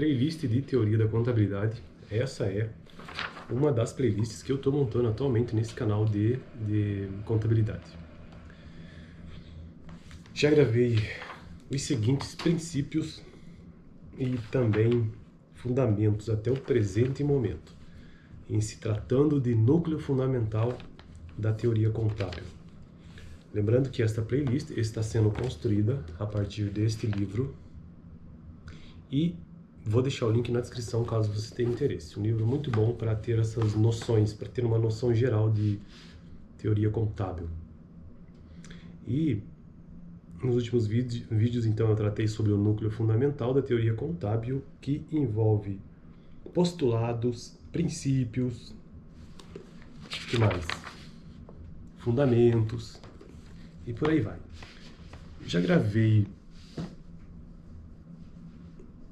playlist de teoria da contabilidade. Essa é uma das playlists que eu estou montando atualmente nesse canal de contabilidade. Já gravei os seguintes princípios e também fundamentos até o presente momento, em se tratando de núcleo fundamental da teoria contábil. Lembrando que esta playlist está sendo construída a partir deste livro e vou deixar o link na descrição caso você tenha interesse. Um livro muito bom para ter essas noções, para ter uma noção geral de teoria contábil. E nos últimos vídeos, então, eu tratei sobre o núcleo fundamental da teoria contábil, que envolve postulados, princípios, que mais? Fundamentos e por aí vai. Já gravei.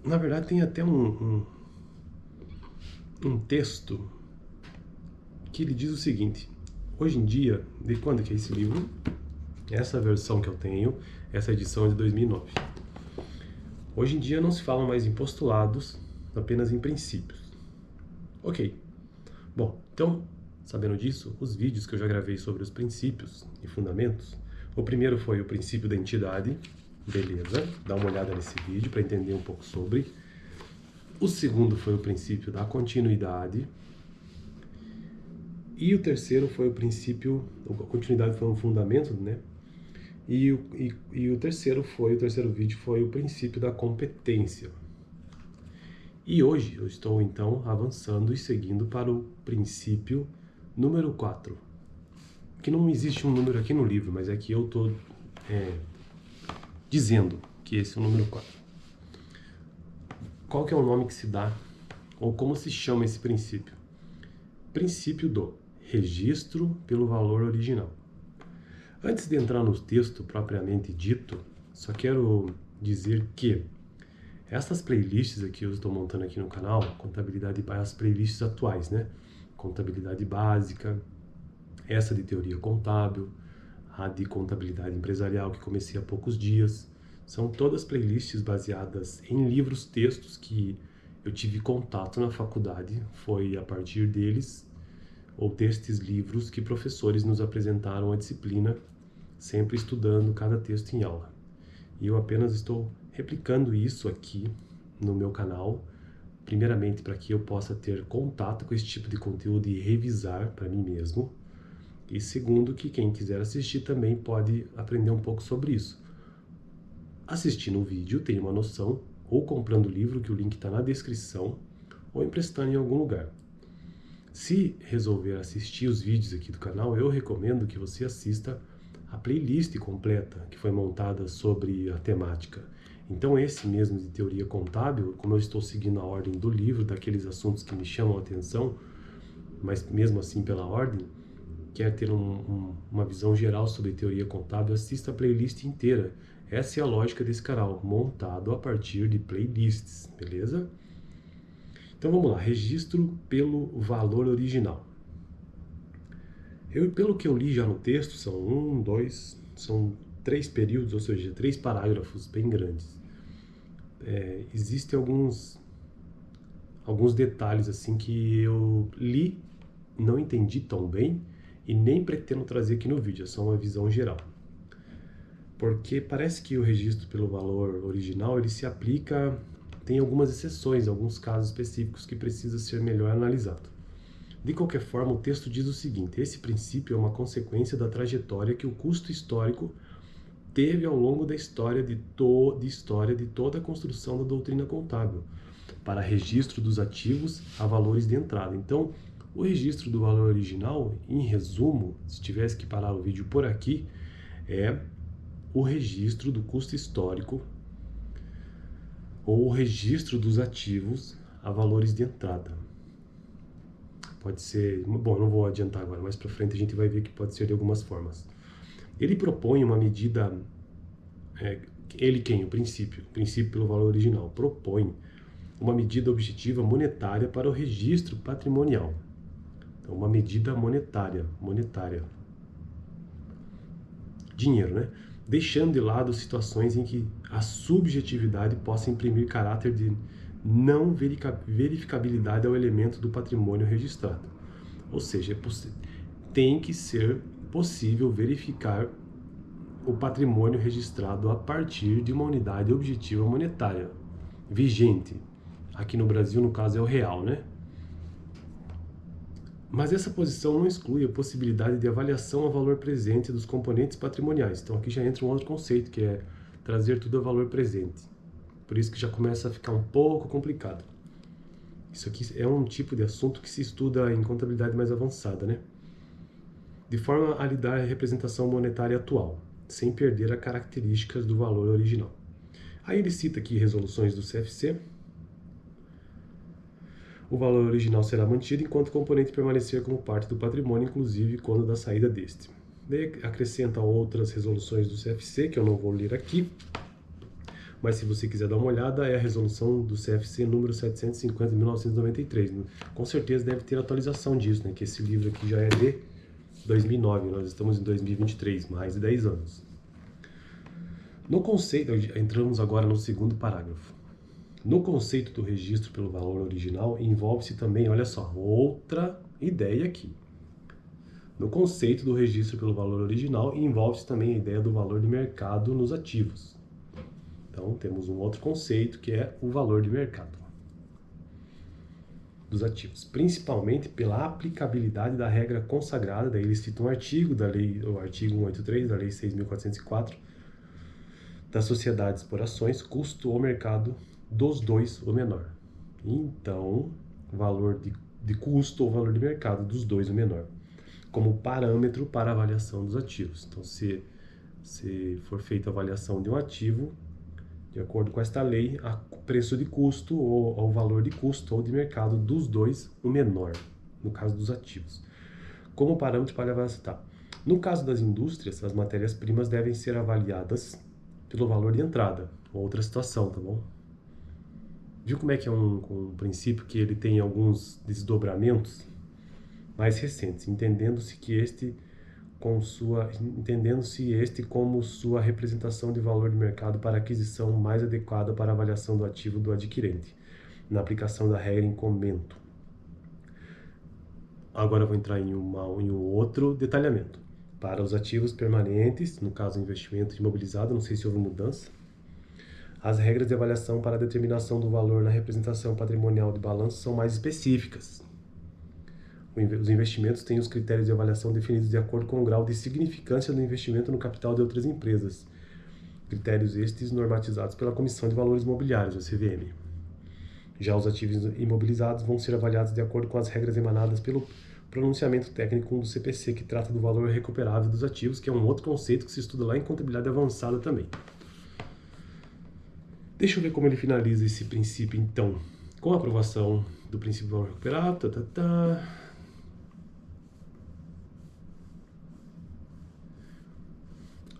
Na verdade, tem até um texto que ele diz o seguinte: hoje em dia, de quando que é esse livro? Essa versão que eu tenho, essa edição é de 2009. Hoje em dia não se fala mais em postulados, apenas em princípios. Ok. Bom, então, sabendo disso, os vídeos que eu já gravei sobre os princípios e fundamentos, o primeiro foi o princípio da entidade, beleza, dá uma olhada nesse vídeo para entender um pouco sobre. O segundo foi o princípio da continuidade. E o terceiro foi o princípio, a continuidade foi um fundamento, né? E o terceiro vídeo foi o princípio da competência. E hoje eu estou então avançando e seguindo para o princípio número 4. Que não existe um número aqui no livro, mas é que eu estou dizendo que esse é o número 4. Qual que é o nome que se dá, ou como se chama esse princípio? Princípio do registro pelo valor original. Antes de entrar no texto propriamente dito, só quero dizer que essas playlists aqui eu estou montando aqui no canal, contabilidade, as playlists atuais, né? Contabilidade básica, essa de teoria contábil, a de contabilidade empresarial que comecei há poucos dias, são todas playlists baseadas em livros, textos que eu tive contato na faculdade, foi a partir deles ou destes livros que professores nos apresentaram a disciplina, sempre estudando cada texto em aula. E eu apenas estou replicando isso aqui no meu canal, primeiramente para que eu possa ter contato com esse tipo de conteúdo e revisar para mim mesmo, e segundo, que quem quiser assistir também pode aprender um pouco sobre isso. Assistindo o vídeo, tem uma noção, ou comprando o livro, que o link está na descrição, ou emprestando em algum lugar. Se resolver assistir os vídeos aqui do canal, eu recomendo que você assista a playlist completa que foi montada sobre a temática. Então esse mesmo de teoria contábil, como eu estou seguindo a ordem do livro, daqueles assuntos que me chamam a atenção, mas mesmo assim pela ordem, quer ter uma visão geral sobre teoria contábil, assista a playlist inteira. Essa é a lógica desse canal, montado a partir de playlists, beleza? Então vamos lá, registro pelo valor original. Pelo que eu li já no texto, são 3 períodos, ou seja, 3 parágrafos bem grandes. Existem alguns detalhes assim que eu li, não entendi tão bem e nem pretendo trazer aqui no vídeo, é só uma visão geral. Porque parece que o registro pelo valor original, ele se aplica, tem algumas exceções, alguns casos específicos que precisa ser melhor analisado. De qualquer forma, o texto diz o seguinte: esse princípio é uma consequência da trajetória que o custo histórico teve ao longo da história de toda a construção da doutrina contábil, para registro dos ativos a valores de entrada. Então, o registro do valor original, em resumo, se tivesse que parar o vídeo por aqui, é o registro do custo histórico ou o registro dos ativos a valores de entrada. Pode ser, bom, não vou adiantar agora, mais para frente a gente vai ver que pode ser de algumas formas. Ele propõe uma medida, o princípio pelo valor original, propõe uma medida objetiva monetária para o registro patrimonial. Então, uma medida monetária, dinheiro, né? Deixando de lado situações em que a subjetividade possa imprimir caráter de não verificabilidade ao elemento do patrimônio registrado. Ou seja, tem que ser possível verificar o patrimônio registrado a partir de uma unidade objetiva monetária vigente. Aqui no Brasil, no caso, é o real, né? Mas essa posição não exclui a possibilidade de avaliação ao valor presente dos componentes patrimoniais. Então aqui já entra um outro conceito, que é trazer tudo a valor presente. Por isso que já começa a ficar um pouco complicado. Isso aqui é um tipo de assunto que se estuda em contabilidade mais avançada, né? De forma a lhe dar a representação monetária atual, sem perder as características do valor original. Aí ele cita aqui resoluções do CFC. O valor original será mantido enquanto o componente permanecer como parte do patrimônio, inclusive quando da saída deste. Daí acrescenta outras resoluções do CFC, que eu não vou ler aqui, mas se você quiser dar uma olhada, é a resolução do CFC número 750 de 1993. Com certeza deve ter atualização disso, né? Que esse livro aqui já é de 2009, nós estamos em 2023, mais de 10 anos. No conceito, entramos agora no segundo parágrafo. No conceito do registro pelo valor original, envolve-se também, olha só, outra ideia aqui. No conceito do registro pelo valor original, envolve-se também a ideia do valor de mercado nos ativos. Então, temos um outro conceito que é o valor de mercado dos ativos, principalmente pela aplicabilidade da regra consagrada, daí ele cita um artigo da lei, o artigo 183 da lei 6.404, das sociedades por ações, custo ou mercado dos dois o menor. Então, valor de custo ou valor de mercado dos dois o menor, como parâmetro para avaliação dos ativos. Então, se for feita a avaliação de um ativo, de acordo com esta lei, o preço de custo ou o valor de custo ou de mercado dos dois o menor, no caso dos ativos, como parâmetro para avaliar. No caso das indústrias, as matérias-primas devem ser avaliadas pelo valor de entrada, outra situação, tá bom? Viu como é que é um princípio que ele tem alguns desdobramentos mais recentes, entendendo-se este como sua representação de valor de mercado para aquisição mais adequada para a avaliação do ativo do adquirente, na aplicação da regra em comento. Agora eu vou entrar em um outro detalhamento. Para os ativos permanentes, no caso investimento imobilizado, não sei se houve mudança, as regras de avaliação para a determinação do valor na representação patrimonial de balanço são mais específicas. Os investimentos têm os critérios de avaliação definidos de acordo com o grau de significância do investimento no capital de outras empresas. Critérios estes normatizados pela Comissão de Valores Mobiliários, a CVM. Já os ativos imobilizados vão ser avaliados de acordo com as regras emanadas pelo pronunciamento técnico do CPC, que trata do valor recuperável dos ativos, que é um outro conceito que se estuda lá em contabilidade avançada também. Deixa eu ver como ele finaliza esse princípio, então. Com a aprovação do princípio do valor recuperável,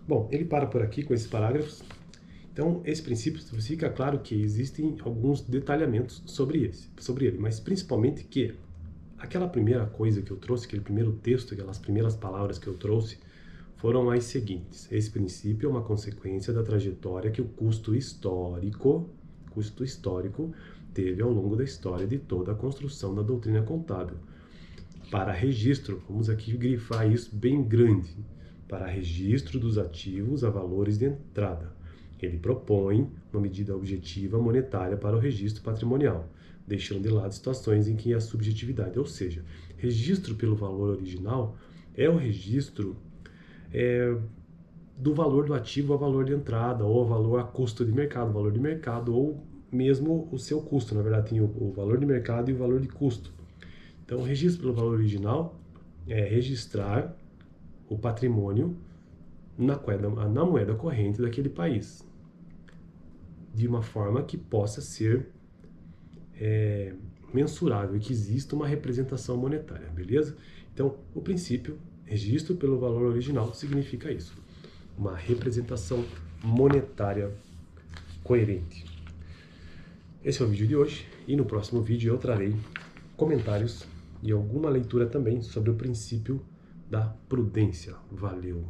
Bom, ele para por aqui com esses parágrafos. Então, esse princípio, fica claro que existem alguns detalhamentos sobre ele, mas principalmente que aquela primeira coisa que eu trouxe, aquele primeiro texto, aquelas primeiras palavras que eu trouxe, foram as seguintes. Esse princípio é uma consequência da trajetória que o custo histórico teve ao longo da história de toda a construção da doutrina contábil. Para registro, vamos aqui grifar isso bem grande, para registro dos ativos a valores de entrada. Ele propõe uma medida objetiva monetária para o registro patrimonial, deixando de lado situações em que há subjetividade, ou seja, registro pelo valor original é o registro do valor do ativo a valor de entrada, ou valor a custo de mercado, valor de mercado, ou mesmo o seu custo. Na verdade, tem o valor de mercado e o valor de custo. Então, o registro pelo valor original é registrar o patrimônio na moeda corrente daquele país, de uma forma que possa ser mensurável, que exista uma representação monetária, beleza? Então, o princípio, registro pelo valor original, significa isso, uma representação monetária coerente. Esse é o vídeo de hoje, e no próximo vídeo eu trarei comentários e alguma leitura também sobre o princípio da prudência. Valeu!